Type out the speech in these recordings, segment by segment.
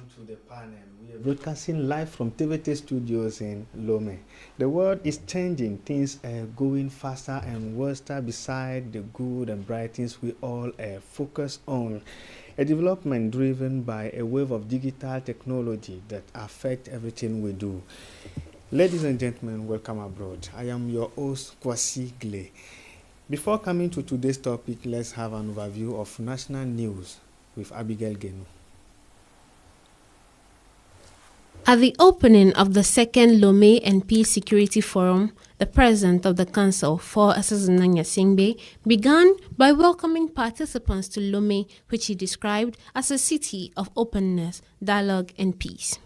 to the panel. We are broadcasting live from TVT studios in Lome. The world is changing. Things are going faster and worse beside the good and bright things we all focus on. A development driven by a wave of digital technology that affect everything we do. Ladies and gentlemen, welcome abroad. I am your host, Kwasi Gle. Before coming to today's topic, let's have an overview of national news with Abigail Genu. At the opening of the second Lome and Peace Security Forum, the President of the Council, For Assazinanya Singbe, began by welcoming participants to Lome, which he described as a city of openness, dialogue, and peace.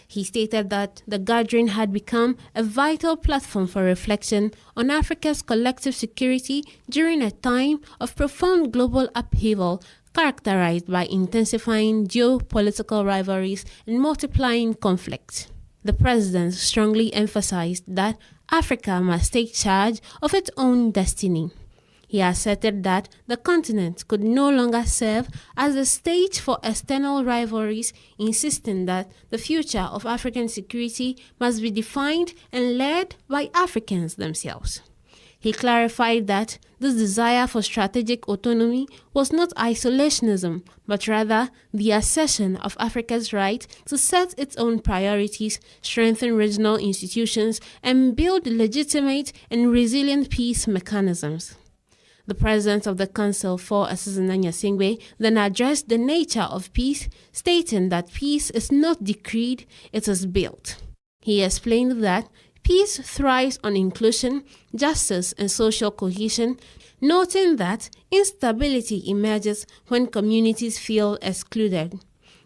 He stated that the gathering had become a vital platform for reflection on Africa's collective security during a time of profound global upheaval characterized by intensifying geopolitical rivalries and multiplying conflicts. The president strongly emphasized that Africa must take charge of its own destiny. He asserted that the continent could no longer serve as a stage for external rivalries, insisting that the future of African security must be defined and led by Africans themselves. He clarified that this desire for strategic autonomy was not isolationism, but rather the assertion of Africa's right to set its own priorities, strengthen regional institutions, and build legitimate and resilient peace mechanisms. The President of the Council, For Assazinanya Singbe, then addressed the nature of peace, stating that peace is not decreed, it is built. He explained that peace thrives on inclusion, justice, and social cohesion, noting that instability emerges when communities feel excluded.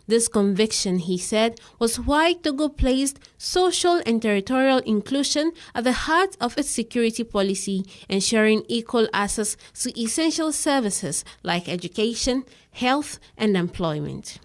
This conviction, he said, was why Togo placed social and territorial inclusion at the heart of its security policy, ensuring equal access to essential services like education, health, and employment.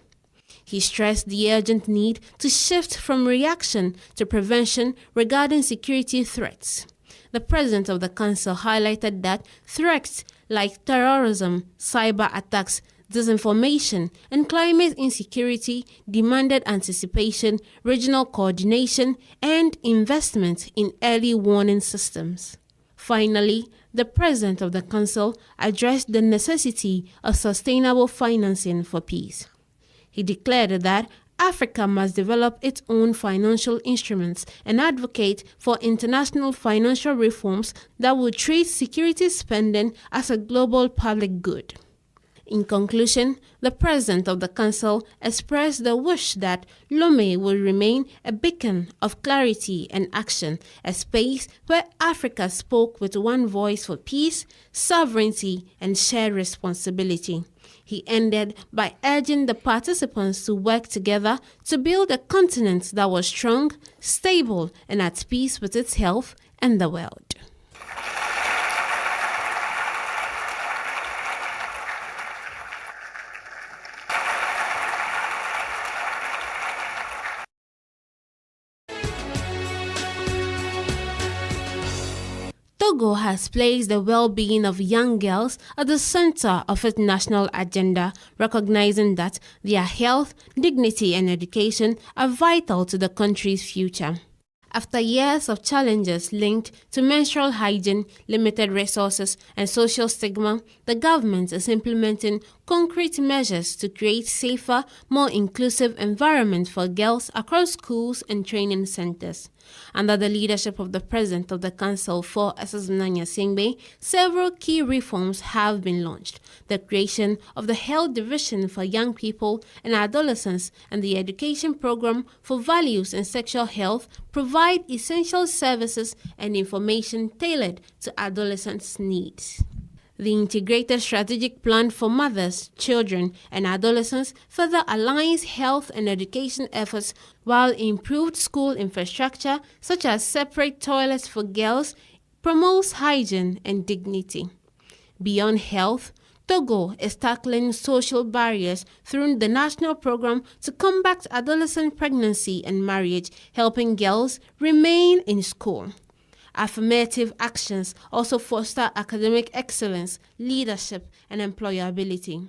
He stressed the urgent need to shift from reaction to prevention regarding security threats. The President of the Council highlighted that threats like terrorism, cyber attacks, disinformation, and climate insecurity demanded anticipation, regional coordination, and investment in early warning systems. Finally, the President of the Council addressed the necessity of sustainable financing for peace. He declared that Africa must develop its own financial instruments and advocate for international financial reforms that will treat security spending as a global public good. In conclusion, the President of the Council expressed the wish that Lome will remain a beacon of clarity and action, a space where Africa spoke with one voice for peace, sovereignty, and shared responsibility. He ended by urging the participants to work together to build a continent that was strong, stable, and at peace with its health and the world. Togo has placed the well-being of young girls at the center of its national agenda, recognizing that their health, dignity, and education are vital to the country's future. After years of challenges linked to menstrual hygiene, limited resources, and social stigma, the government is implementing concrete measures to create safer, more inclusive environment for girls across schools and training centers. Under the leadership of the President of the Council, For Assazinanya Singbe, several key reforms have been launched. The creation of the Health Division for Young People and Adolescents and the Education Program for Values and Sexual Health provide essential services and information tailored to adolescents' needs. The Integrated Strategic Plan for Mothers, Children, and Adolescents further aligns health and education efforts while improved school infrastructure, such as separate toilets for girls, promotes hygiene and dignity. Beyond health, Togo is tackling social barriers through the national program to combat adolescent pregnancy and marriage, helping girls remain in school. Affirmative actions also foster academic excellence, leadership, and employability.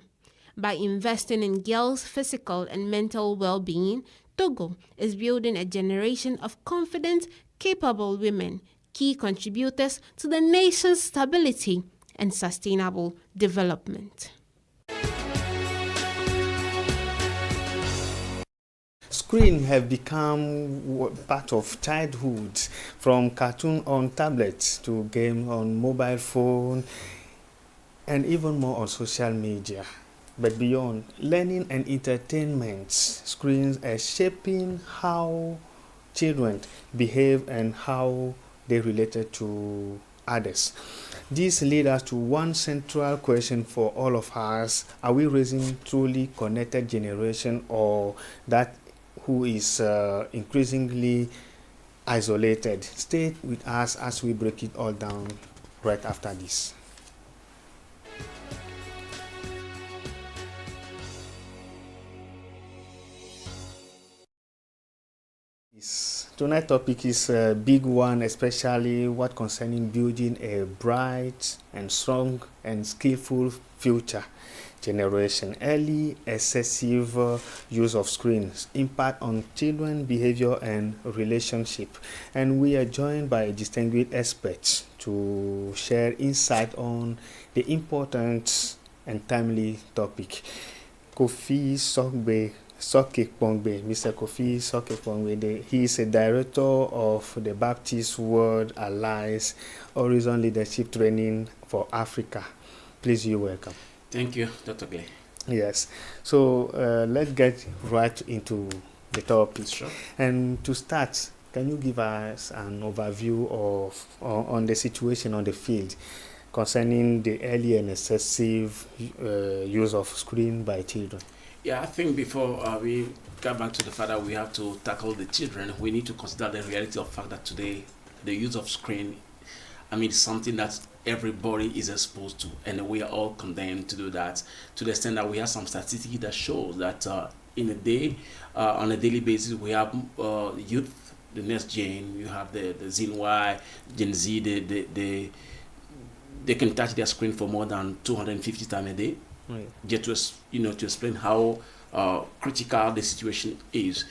By investing in girls' physical and mental well-being, Togo is building a generation of confident, capable women, key contributors to the nation's stability and sustainable development. Screen have become part of childhood, from cartoon on tablets to game on mobile phone and even more on social media. But beyond learning and entertainment, screens are shaping how children behave and how they relate to others. This leads us to one central question for all of us. Are we raising truly connected generation, or that who is increasingly isolated? Stay with us as we break it all down right after this. Tonight's topic is a big one, especially what concerning building a bright and strong and skillful future generation. Early excessive use of screens impact on children behavior and relationship, and we are joined by distinguished experts to share insight on the important and timely topic. Mr. Kofi Sokekpongbe, he is a director of the Baptist World Alliance Horizon Leadership Training for Africa. Please, you're welcome. Thank you, Dr. Gay. Yes. So let's get right into the topic. Sure. And to start, can you give us an overview on the situation on the field concerning the early and excessive use of screen by children? Yeah, I think before we get back to the fact that we have to tackle the children, we need to consider the reality of the fact that today the use of screen, something that everybody is exposed to, and we are all condemned to do that, to the extent that we have some statistics that shows that in a day, on a daily basis, we have youth, the next gen, you have the Gen Y, Gen Z, they can touch their screen for more than 250 times a day. Right. Just to explain how critical the situation is.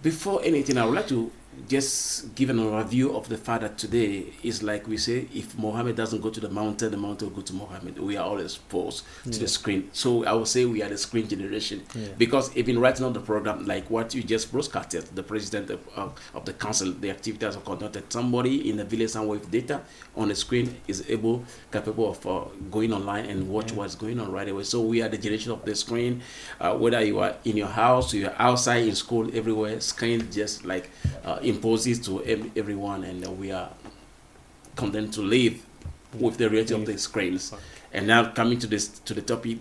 Before anything, I would like to just give an overview of the fact that today is like we say, if Mohammed doesn't go to the mountain will go to Mohammed. We are all exposed to the screen. So I would say we are the screen generation, because even writing on the program, like what you just broadcasted, the president of the council, the activities are conducted. Somebody in the village somewhere with data on the screen is capable of going online and watch what's going on right away. So we are the generation of the screen. Whether you are in your house, you are outside, in school, everywhere, screen just like imposes to everyone, and we are condemned to live with the reality of the screens. And now coming to the topic,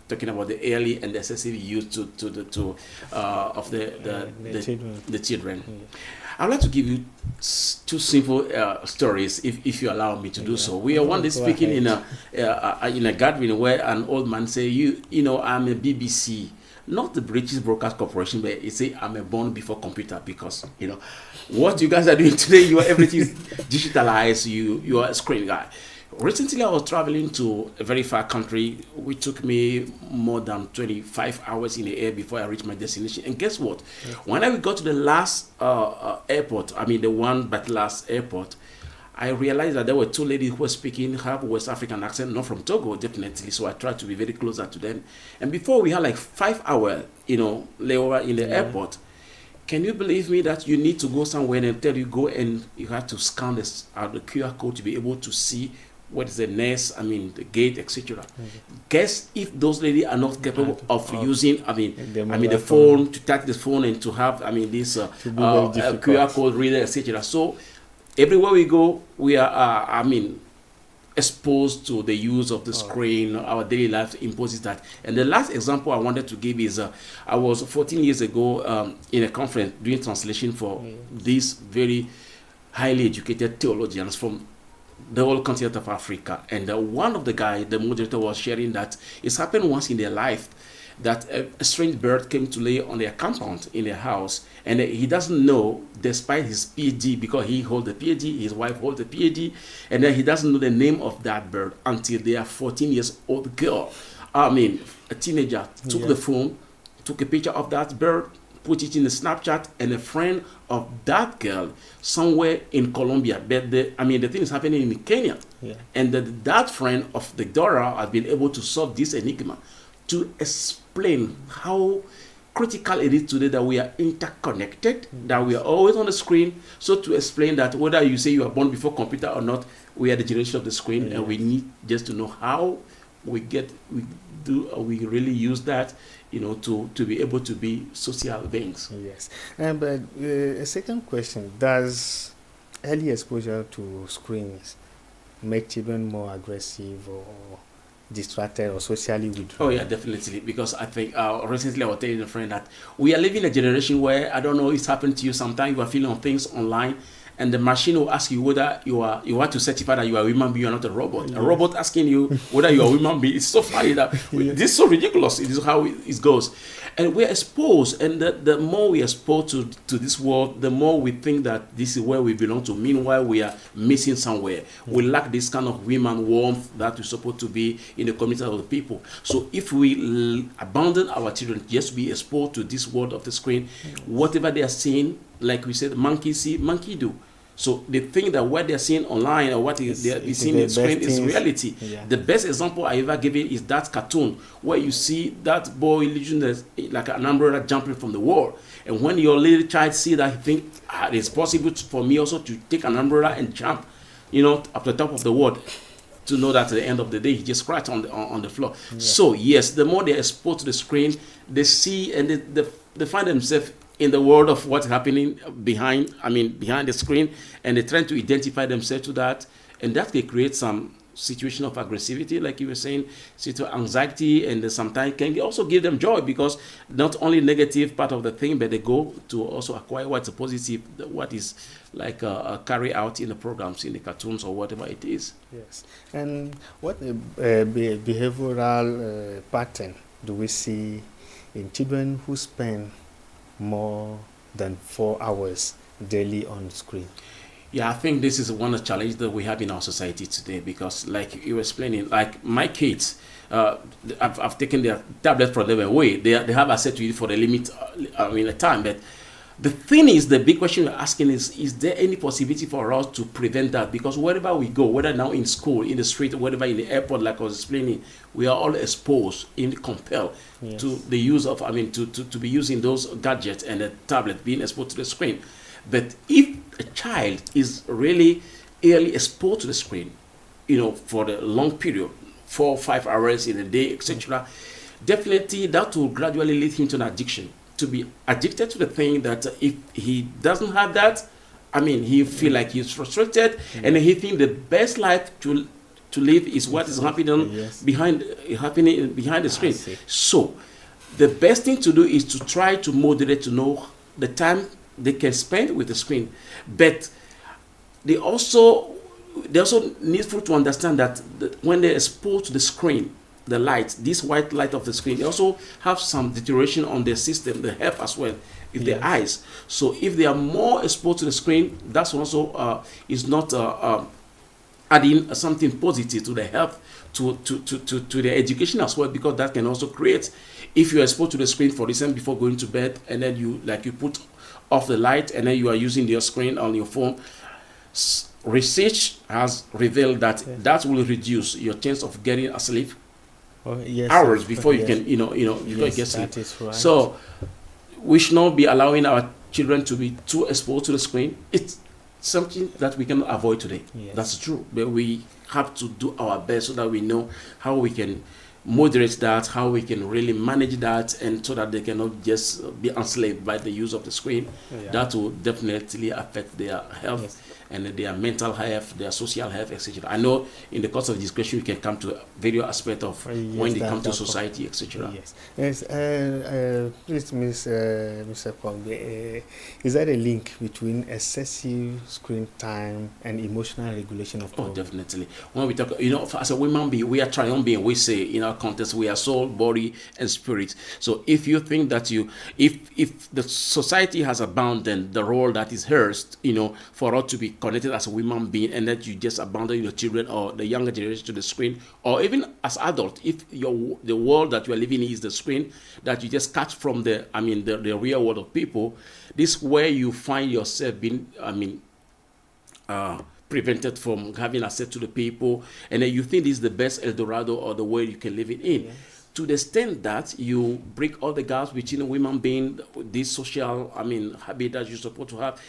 talking about the early and excessive use of the children. I'd like to give you two simple stories, if you allow me to do so. We are one day speaking in a gathering where an old man say, I'm a BBC, not the British Broadcast Corporation, but he say I'm a born before computer, because what you guys are doing today, everything is digitalized. You are a screen guy. Recently, I was traveling to a very far country, which took me more than 25 hours in the air before I reached my destination. And guess what? When I got to the last airport, last airport, I realized that there were two ladies who were speaking, have West African accent, not from Togo, definitely. So I tried to be very closer to them. And before we had like 5 hours, layover in the airport. Can you believe me that you need to go somewhere and tell you go and you have to scan the QR code to be able to see what is the next, the gate, etc. Guess if those ladies are not capable of using, the phone, to touch the phone and to have, this QR code reader, etc. So everywhere we go, we are, exposed to the use of the screen. Our daily life imposes that. And the last example I wanted to give is, I was 14 years ago in a conference doing translation for these very highly educated theologians from the whole continent of Africa. And one of the guys, the moderator, was sharing that it's happened once in their life that a strange bird came to lay on their compound in their house, and he doesn't know, despite his PhD, because he holds the PhD, his wife holds the PhD, and then he doesn't know the name of that bird until they are 14 years old girl a teenager took the phone, took a picture of that bird, put it in the Snapchat, and a friend of that girl somewhere in Colombia. But the thing is happening in Kenya. Yeah. And that friend of the daughter has been able to solve this enigma, to explain how critical it is today that we are interconnected, that we are always on the screen. So to explain that whether you say you are born before computer or not, we are the generation of the screen, and we need just to know how we really use that, to be able to be social beings. Yes. But a second question, does early exposure to screens make children more aggressive or distracted or socially withdrawn? Oh yeah, definitely. Because I think recently I was telling a friend that we are living a generation where, I don't know, it's happened to you sometimes, you are feeling on things online, and the machine will ask you whether you want to certify that you are a human being, you are not a robot. Yes. A robot asking you whether you are a human being. It's so funny that this is so ridiculous. It is how it goes. And we're exposed, and the more we are exposed to this world, the more we think that this is where we belong to. Meanwhile, we are missing somewhere. We lack this kind of human warmth that we're supposed to be in the community of the people. So if we abandon our children, just be exposed to this world of the screen, whatever they are seeing, like we said, monkey see, monkey do. So they think that what they're seeing online or what they're seeing on the screen is reality. Yeah. The best example I ever given is that cartoon where you see that boy using like an umbrella jumping from the wall. And when your little child see that, he think it's possible for me also to take an umbrella and jump, up the top of the wall, to know that at the end of the day he just scratched on the floor. Yeah. So yes, the more they're exposed to the screen, they see and they find themselves in the world of what's happening behind the screen, and they're trying to identify themselves to that, and that can create some situation of aggressivity, like you were saying, anxiety, and sometimes can also give them joy, because not only negative part of the thing, but they go to also acquire what's a positive, what is like carry out in the programs, in the cartoons or whatever it is. Yes. And what behavioral pattern do we see in children who spend more than 4 hours daily on screen? Yeah, I think this is one of the challenges that we have in our society today, because like you were explaining, like my kids, I've taken their tablet from them away. They have access to it for the limit, a time. But the thing is, the big question we're asking is there any possibility for us to prevent that? Because wherever we go, whether now in school, in the street, or whatever, in the airport, like I was explaining, we are all exposed, compelled to the use of, to be using those gadgets and the tablet, being exposed to the screen. But if a child is really early exposed to the screen, for the long period, 4 or 5 hours in a day, etc., definitely that will gradually lead him to an addiction. To be addicted to the thing that if he doesn't have that, he feel like he's frustrated, and he think the best life to live is what is happening behind the screen. So the best thing to do is to try to moderate, to know the time they can spend with the screen. But they also needful to understand that when they're exposed to the screen, the light, this white light of the screen, they also have some deterioration on their system, the health as well, with their eyes. So if they are more exposed to the screen, that's also is not adding something positive to the health, to their education as well, because that can also create, if you are exposed to the screen, for instance, before going to bed, and then you put off the light, and then you are using your screen on your phone, research has revealed that that will reduce your chance of getting asleep hours before you can, before you get sleep. Right. So we should not be allowing our children to be too exposed to the screen. It's something that we cannot avoid today. Yes. That's true. But we have to do our best so that we know how we can moderate that, how we can really manage that, and so that they cannot just be enslaved by the use of the screen. That will definitely affect their health and their mental health, their social health, etc. I know in the course of this question we can come to various aspects of when they come to society, etc. Yes. Please, Mr. Pong, is there a link between excessive screen time and emotional regulation of problem? Oh, definitely. When we talk, as a human being, we are triune being. We say in our context, we are soul, body, and spirit. So if you think that if the society has abandoned the role that is hers, for us to be connected as a human being, and that you just abandon your children or the younger generation to the screen, or even as adults, if the world that you are living in is the screen that you just catch from the real world of people, this is where you find yourself being prevented from having access to the people, and then you think this is the best El Dorado or the way you can live it in. Yes. To the extent that you break all the gaps between a human being, this social, habit that you're supposed to have,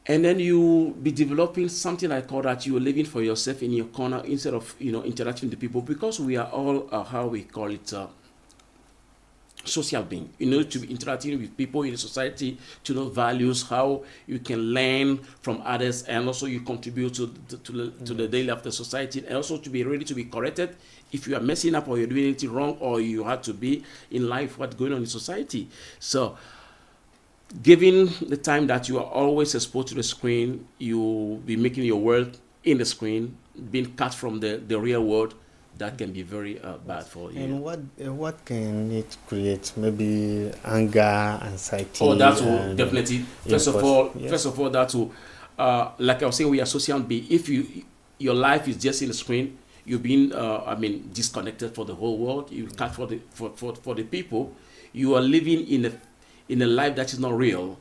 and then you be developing something I call that you're living for yourself in your corner instead of interacting with the people, because we are all how we call it social being. To be interacting with people in the society, to know values, how you can learn from others, and also you contribute to the daily of the society, and also to be ready to be corrected if you are messing up or you're doing anything wrong, or you have to be in life what's going on in society. So given the time that you are always exposed to the screen, you'll be making your world in the screen, being cut from the real world. That can be very bad for you. And what can it create? Maybe anger, anxiety. Oh, that will definitely. First of all, that will. Like I was saying, we are social beings. If your life is just in the screen, you've been disconnected for the whole world. You cut for the people. You are living in a life that is not real.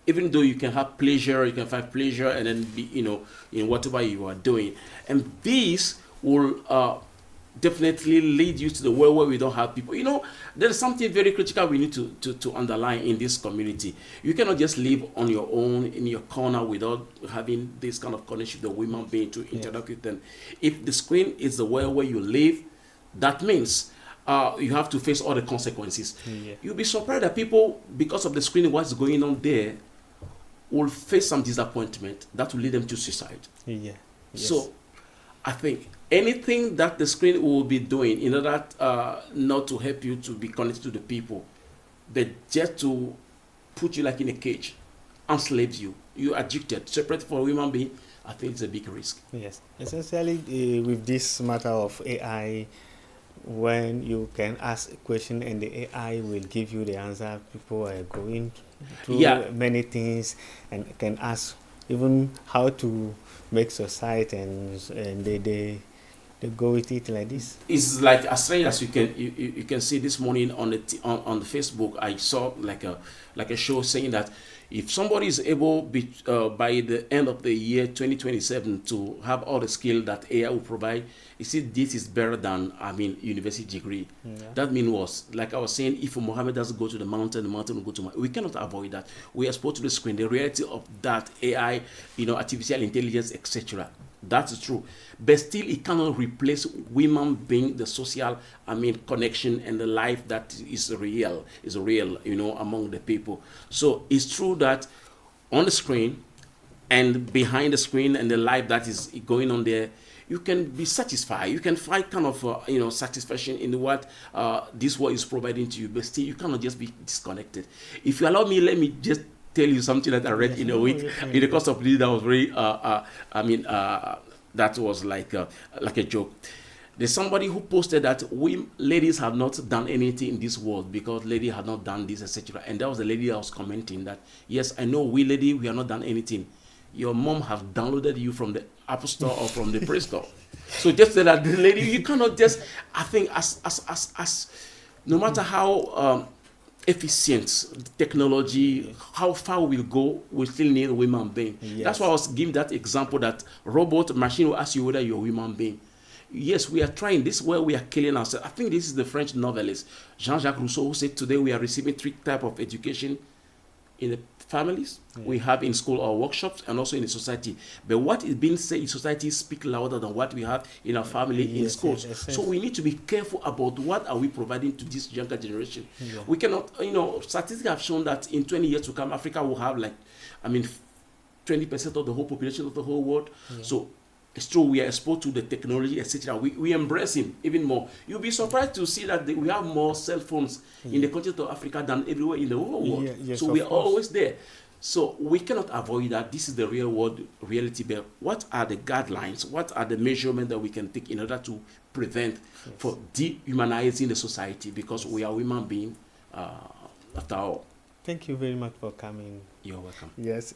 Even though you can have pleasure, you can find pleasure, and then be in whatever you are doing, and this will definitely lead you to the world where we don't have people. There's something very critical we need to underline in this community. You cannot just live on your own in your corner without having this kind of connection with the human being to interact with them. If the screen is the world where you live, that means you have to face all the consequences. You'll be surprised that people, because of the screen, what's going on there, will face some disappointment that will lead them to suicide. So I think anything that the screen will be doing in order not to help you to be connected to the people, but just to put you like in a cage, enslave you, you're addicted, separate from a human being, I think it's a big risk. Yes, essentially with this matter of AI, when you can ask a question and the AI will give you the answer, people are going through many things and can ask even how to make society, and they go with it like this. It's like as strange as you can see this morning on the Facebook. I saw like a show saying that if somebody is able by the end of the year 2027 to have all the skill that AI will provide, you see this is better than university degree. That means was like I was saying, if Mohammed doesn't go to the mountain will go to we cannot avoid that. We are exposed to the screen, the reality of that AI, artificial intelligence, etc. That is true, but still it cannot replace women being the social connection and the life that is real among the people. So it's true that on the screen and behind the screen and the life that is going on there, you can be satisfied. You can find kind of satisfaction in what this world is providing to you, but still you cannot just be disconnected. If you allow me, let me just tell you something that I read in a week in the course of this that was very that was like a joke. There's somebody who posted that we ladies have not done anything in this world because ladies have not done this, etc. And that was the lady that was commenting that, yes, I know we lady, we have not done anything. Your mom have downloaded you from the Apple Store or from the Play Store. So just say that the lady, you cannot just, I think as no matter how efficient technology, how far we'll go, we still need a human being. That's why I was giving that example that robot machine will ask you whether you're a human being. Yes, we are trying. This is where we are killing ourselves. I think this is the French novelist Jean-Jacques Rousseau who said today we are receiving 3 types of education in the families, we have in school or workshops, and also in the society. But what is being said in society speaks louder than what we have in our family, in schools. So we need to be careful about what are we providing to this younger generation. We cannot, statistics have shown that in 20 years to come, Africa will have 20% of the whole population of the whole world. So it's true, we are exposed to the technology, etc. We embrace him even more. You'll be surprised to see that we have more cell phones in the continent of Africa than everywhere in the whole world. So we are always there. So we cannot avoid that. This is the real world reality. But what are the guidelines? What are the measurements that we can take in order to prevent for dehumanizing the society? Because we are human beings after all. Thank you very much for coming. You're welcome. Yes.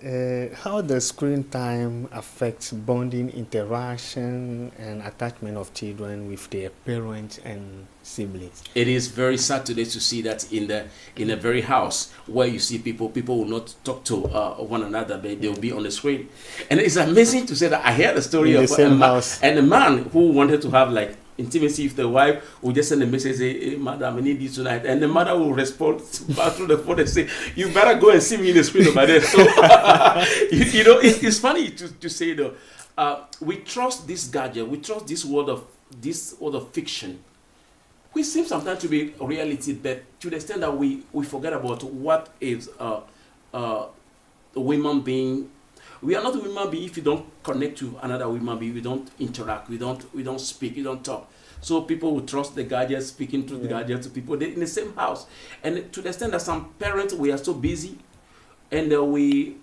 How does screen time affect bonding, interaction, and attachment of children with their parents and siblings? It is very sad today to see that in a very house where you see people will not talk to one another, but they'll be on the screen. And it's amazing to say that I heard a story In of the same house. and a man who wanted to have like intimacy with the wife will just send a message, say, hey, madam, I need you tonight. And the mother will respond back through the phone and say, you better go and see me in the screen over there. So, you know, it's funny to say though, we trust this gadget, we trust this world of fiction, which seems sometimes to be a reality, but to the extent that we forget about what is a human being. We are not a human being if you don't connect to another human being. We don't interact. We don't speak. We don't talk. So people will trust the gadget, speaking through the gadget to people in the same house. And to the extent that some parents, we are so busy, and we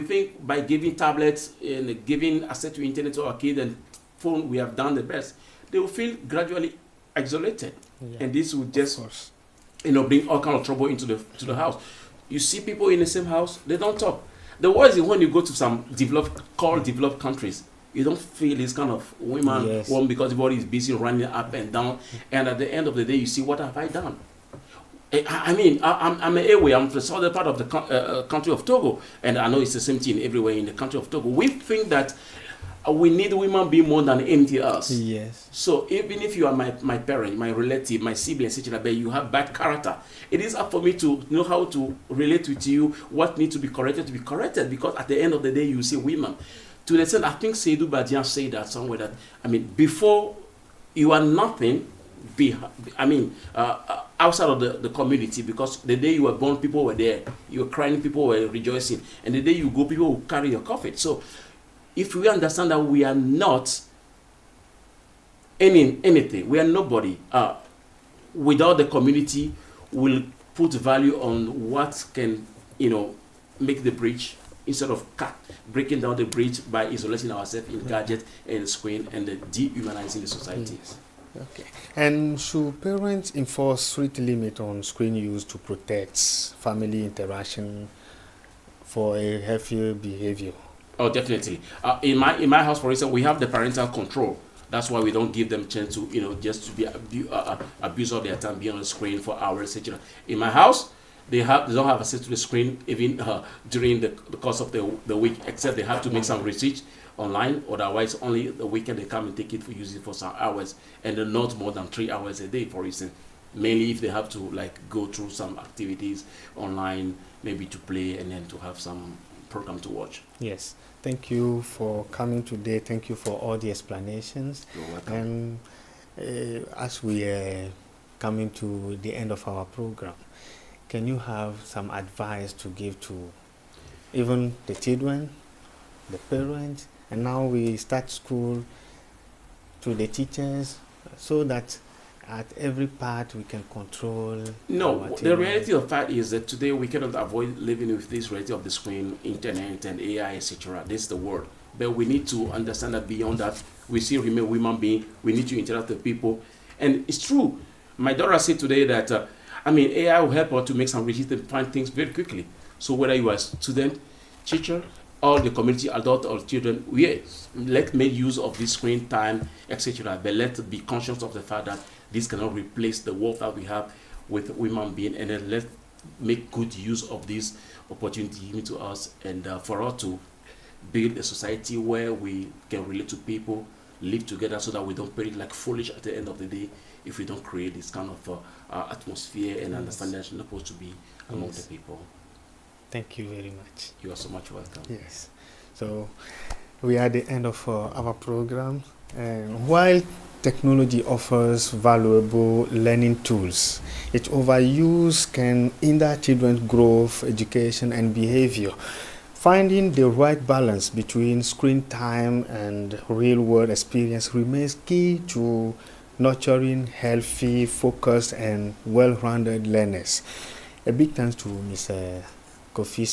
think by giving tablets and giving access to internet to our kids and phone, we have done the best. They will feel gradually isolated, and this will just bring all kind of trouble into the house. You see people in the same house, they don't talk. The worst is when you go to some developed countries, you don't feel this kind of women one because everybody is busy running up and down, and at the end of the day, you see, what have I done? I mean, I'm an away. I'm from the southern part of the country of Togo, and I know it's the same thing everywhere in the country of Togo. We think that we need women be more than anything else. Yes. So even if you are my parent, my relative, my sibling, etc., but you have bad character, it is up for me to know how to relate with you, what needs to be corrected, because at the end of the day, you see women. To the extent, I think Seydou Badian said that somewhere that, I mean, before you are nothing, outside of the community, because the day you were born, people were there. You were crying, people were rejoicing. And the day you go, people will carry your coffin. So if we understand that we are not anything, we are nobody, without the community, we'll put value on what can, make the bridge instead of breaking down the bridge by isolating ourselves in gadgets and screen and dehumanizing the society. Yes. Okay. And should parents enforce strict limit on screen use to protect family interaction for a healthier behavior? Oh, definitely. In my house, for instance, we have the parental control. That's why we don't give them chance to, just to be abuse of their time, be on the screen for hours, etc. In my house, they don't have access to the screen even during the course of the week, except they have to make some research online. Otherwise, only the weekend they come and take it for use it for some hours, and then not more than 3 hours a day, for instance. Mainly if they have to go through some activities online, maybe to play and then to have some program to watch. Yes. Thank you for coming today. Thank you for all the explanations. You're welcome. And as we are coming to the end of our program, can you have some advice to give to even the children, the parents, and now we start school, to the teachers, so that at every part we can control? No, the reality of fact is that today we cannot avoid living with this reality of the screen, internet, and AI, etc. This is the world. But we need to understand that beyond that, we still remain human beings. We need to interact with people. And it's true. My daughter said today that, AI will help her to make some research and find things very quickly. So whether you are a student, teacher, or the community, adult or children, let's make use of this screen time, etc. But let's be conscious of the fact that this cannot replace the world that we have with human beings, and then let's make good use of this opportunity given to us, and for us to build a society where we can relate to people, live together, so that we don't perish like foolish at the end of the day if we don't create this kind of atmosphere and understand that it's not supposed to be among the people. Thank you very much. You are so much welcome. Yes. So we are at the end of our program. And while technology offers valuable learning tools, its overuse can hinder children's growth, education, and behavior. Finding the right balance between screen time and real-world experience remains key to nurturing healthy, focused, and well-rounded learners. A big thanks to Mr. Kofi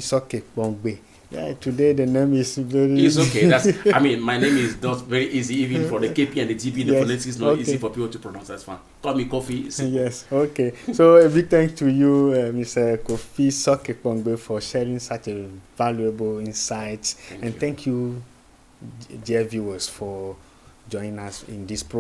Soke Bongbe, Yeah, today the name is very. It's okay. I mean, my name is not very easy, even for the KP and the TP. The Yes, phonetics is not okay. easy for people to pronounce. That's fine. Call me Coffee. Simple. Yes, okay. So a big thanks to you, Mr. Kofi Sokekongbe, for sharing such a valuable insights. Thank you, dear viewers, for joining us in this program.